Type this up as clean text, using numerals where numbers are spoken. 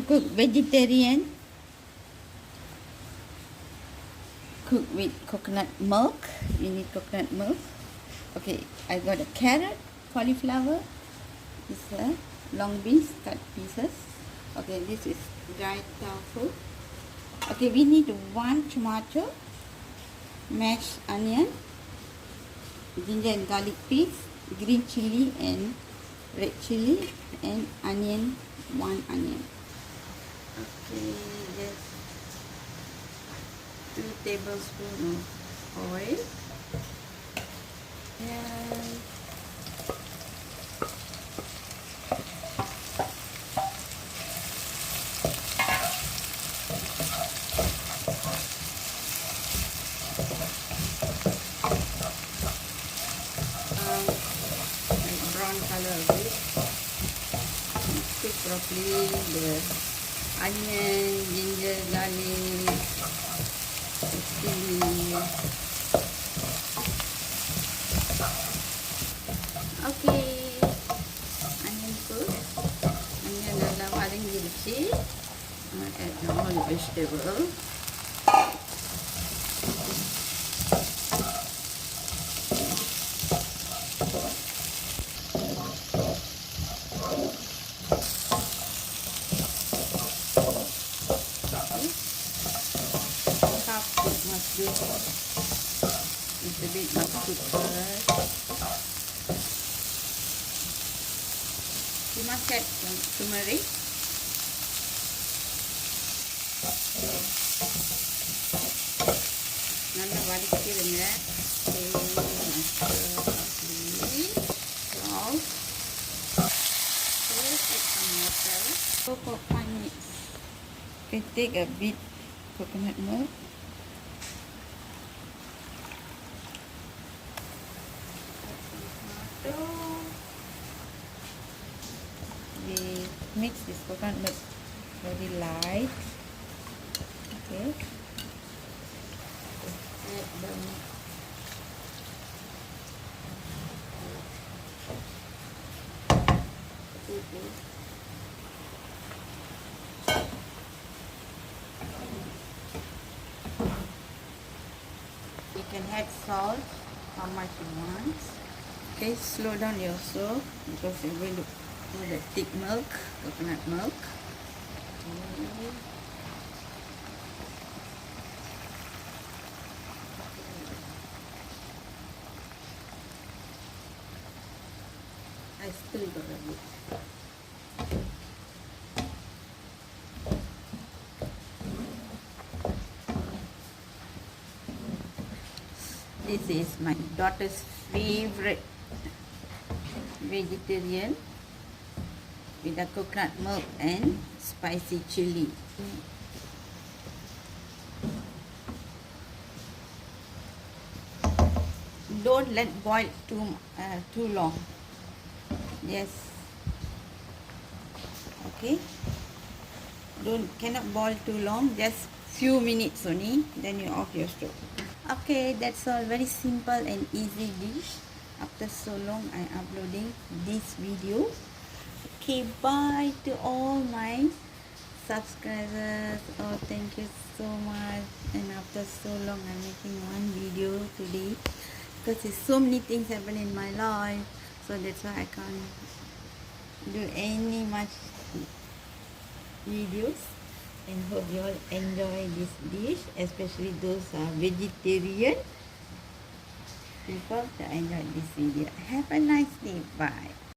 cook vegetarian, cook with coconut milk. You need coconut milk. Okay, I got a carrot, cauliflower, this long beans, cut pieces. Okay, this is dried tofu. Okay, we need 1 tomato, mashed onion, ginger and garlic paste, green chili and red chili, and onion, 1 onion. Okay, just 2 tablespoons of oil. And brown color of it. Cook properly the onion, ginger, garlic, chili. Okay, onion cook. Onion dalam waring dibersih. Add all the vegetable. Must do little bit must cook first. You must add some turmeric. நல்லா வதக்கிடுங்க. Salt. Add some water. Cook for 5 minutes. Okay, take a bit coconut milk. We mix this coconut milk very light. Okay. Add the you can add salt how much you want. Okay, slow down your stove because you're going to do the thick milk, coconut milk. Okay. I still got a bit. This is my daughter's favorite vegetarian with the coconut milk and spicy chili. Don't let boil too long. Yes. Okay. Cannot boil too long. Just few minutes only. Then you off your stove. Okay, that's all. Very simple and easy dish. After so long, I'm uploading this video. Okay, bye to all my subscribers. Oh, thank you so much. And after so long, I'm making one video today because there's so many things happen in my life. So that's why I can't do any much videos. And hope you all enjoy this dish, especially those vegetarian people that enjoy this video. Have a nice day. Bye.